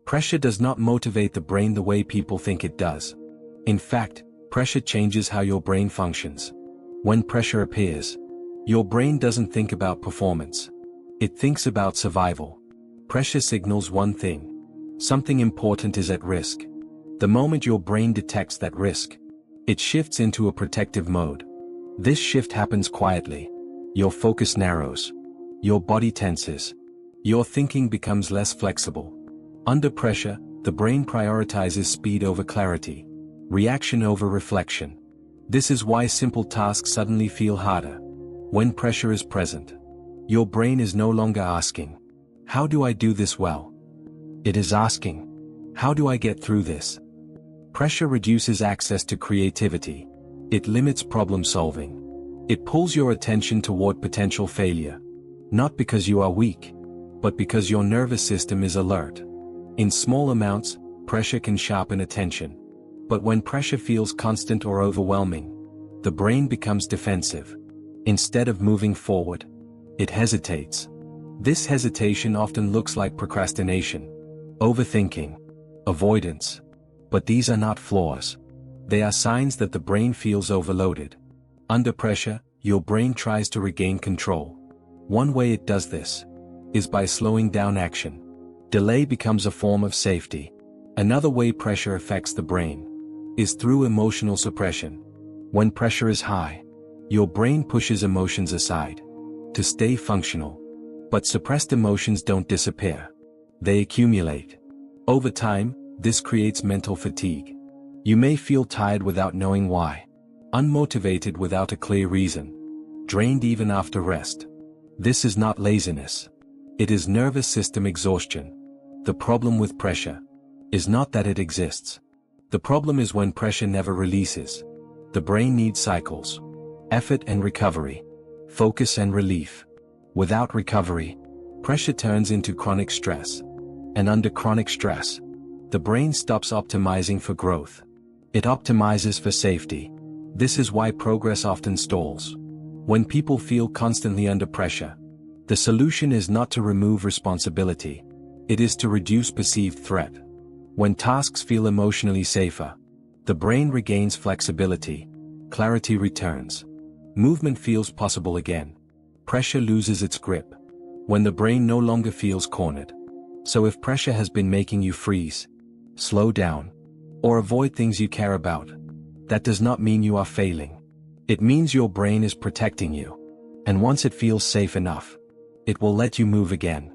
Pressure does not motivate the brain the way people think it does. In fact, pressure changes how your brain functions. When pressure appears, your brain doesn't think about performance. It thinks about survival. Pressure signals one thing. Something important is at risk. The moment your brain detects that risk, it shifts into a protective mode. This shift happens quietly. Your focus narrows. Your body tenses. Your thinking becomes less flexible. Under pressure, the brain prioritizes speed over clarity, reaction over reflection. This is why simple tasks suddenly feel harder. When pressure is present, your brain is no longer asking, "How do I do this well?" It is asking, "How do I get through this?" Pressure reduces access to creativity. It limits problem solving. It pulls your attention toward potential failure. Not because you are weak, but because your nervous system is alert. In small amounts, pressure can sharpen attention. But when pressure feels constant or overwhelming, the brain becomes defensive. Instead of moving forward, it hesitates. This hesitation often looks like procrastination, overthinking, avoidance. But these are not flaws. They are signs that the brain feels overloaded. Under pressure, your brain tries to regain control. One way it does this is by slowing down action. Delay becomes a form of safety. Another way pressure affects the brain is through emotional suppression. When pressure is high, your brain pushes emotions aside to stay functional. But suppressed emotions don't disappear. They accumulate. Over time, this creates mental fatigue. You may feel tired without knowing why, unmotivated without a clear reason, drained even after rest. This is not laziness. It is nervous system exhaustion. The problem with pressure is not that it exists. The problem is when pressure never releases. The brain needs cycles: effort and recovery, focus and relief. Without recovery, pressure turns into chronic stress. And under chronic stress, the brain stops optimizing for growth. It optimizes for safety. This is why progress often stalls. When people feel constantly under pressure, the solution is not to remove responsibility. It is to reduce perceived threat. When tasks feel emotionally safer, the brain regains flexibility. Clarity returns. Movement feels possible again. Pressure loses its grip when the brain no longer feels cornered. So if pressure has been making you freeze, slow down, or avoid things you care about, that does not mean you are failing. It means your brain is protecting you. And once it feels safe enough, it will let you move again.